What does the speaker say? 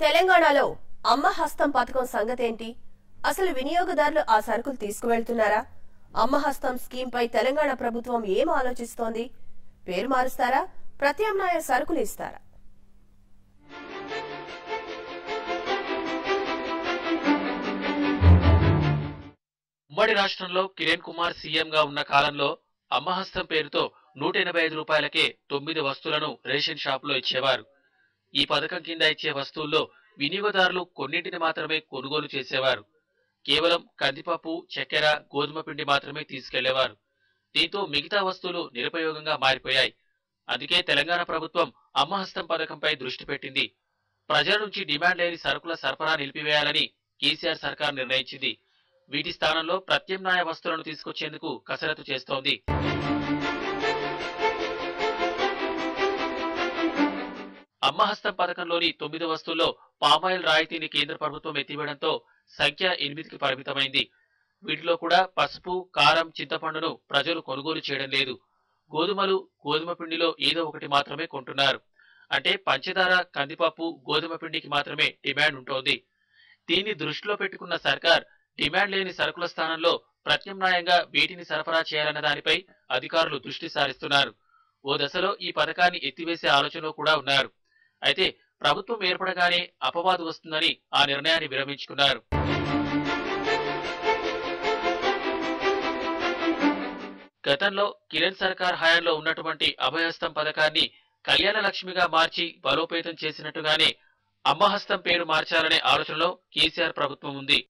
తెలంగాణలో అమ్మ హస్తం పథకం సంగతేంటి? అసలు వినియోగదారులు ఆ సరుకులు తీసుకువెళ్తున్నారా? అమ్మ హస్తం స్కీమ్ పై తెలంగాణ ప్రభుత్వం ఏం ఆలోచిస్తోంది? పేరు మారుస్తారా? ప్రత్యామ్నాయ సరుకులు ఇస్తారా? ఉమ్మడి రాష్ట్రంలో కిరణ్ కుమార్ సీఎంగా ఉన్న కాలంలో అమ్మహస్తం పేరుతో 185 రూపాయలకే 9 వస్తువులను రేషన్ షాపులో ఇచ్చేవారు. ఈ పథకం కింద ఇచ్చే వస్తువుల్లో వినియోగదారులు కొన్నింటిని మాత్రమే కొనుగోలు చేసేవారు. కేవలం కందిపప్పు, చక్కెర, గోధుమ పిండి మాత్రమే తీసుకెళ్లేవారు. దీంతో మిగతా వస్తువులు నిరుపయోగంగా మారిపోయాయి. అందుకే తెలంగాణ ప్రభుత్వం అమ్మహస్తం పథకంపై దృష్టి పెట్టింది. ప్రజల నుంచి డిమాండ్ లేని సరుకుల సరఫరా నిలిపివేయాలని కేసీఆర్ సర్కార్ నిర్ణయించింది. వీటి స్థానంలో ప్రత్యామ్నాయ వస్తువులను తీసుకొచ్చేందుకు కసరత్తు చేస్తోంది. అమ్మహస్తం పథకంలోని 9 వస్తువుల్లో పామాయిల్ రాయితీని కేంద్ర ప్రభుత్వం ఎత్తివేయడంతో సంఖ్య 8కి పరిమితమైంది. వీటిలో కూడా పసుపు, కారం, చింతపండును ప్రజలు కొనుగోలు చేయడం లేదు. గోధుమలు, గోధుమ పిండిలో ఏదో ఒకటి మాత్రమే కొంటున్నారు. అంటే పంచదార, కందిపప్పు, గోధుమ పిండికి మాత్రమే డిమాండ్ ఉంటోంది. దీన్ని దృష్టిలో పెట్టుకున్న సర్కార్ డిమాండ్ లేని సరుకుల స్థానంలో ప్రత్యామ్నాయంగా వీటిని సరఫరా చేయాలన్న దానిపై అధికారులు దృష్టి సారిస్తున్నారు. ఓ దశలో ఈ పథకాన్ని ఎత్తివేసే ఆలోచనలో కూడా ఉన్నారు. అయితే ప్రభుత్వం ఏర్పడగానే అపవాదు వస్తుందని ఆ నిర్ణయాన్ని విరమించుకున్నారు. గతంలో కిరణ్ సర్కార్ హయాంలో ఉన్నటువంటి అభయహస్తం పథకాన్ని కళ్యాణ లక్ష్మిగా మార్చి బలోపేతం చేసినట్టుగానే అమ్మహస్తం పేరు మార్చాలనే ఆలోచనలో కేసీఆర్ ప్రభుత్వం ఉంది.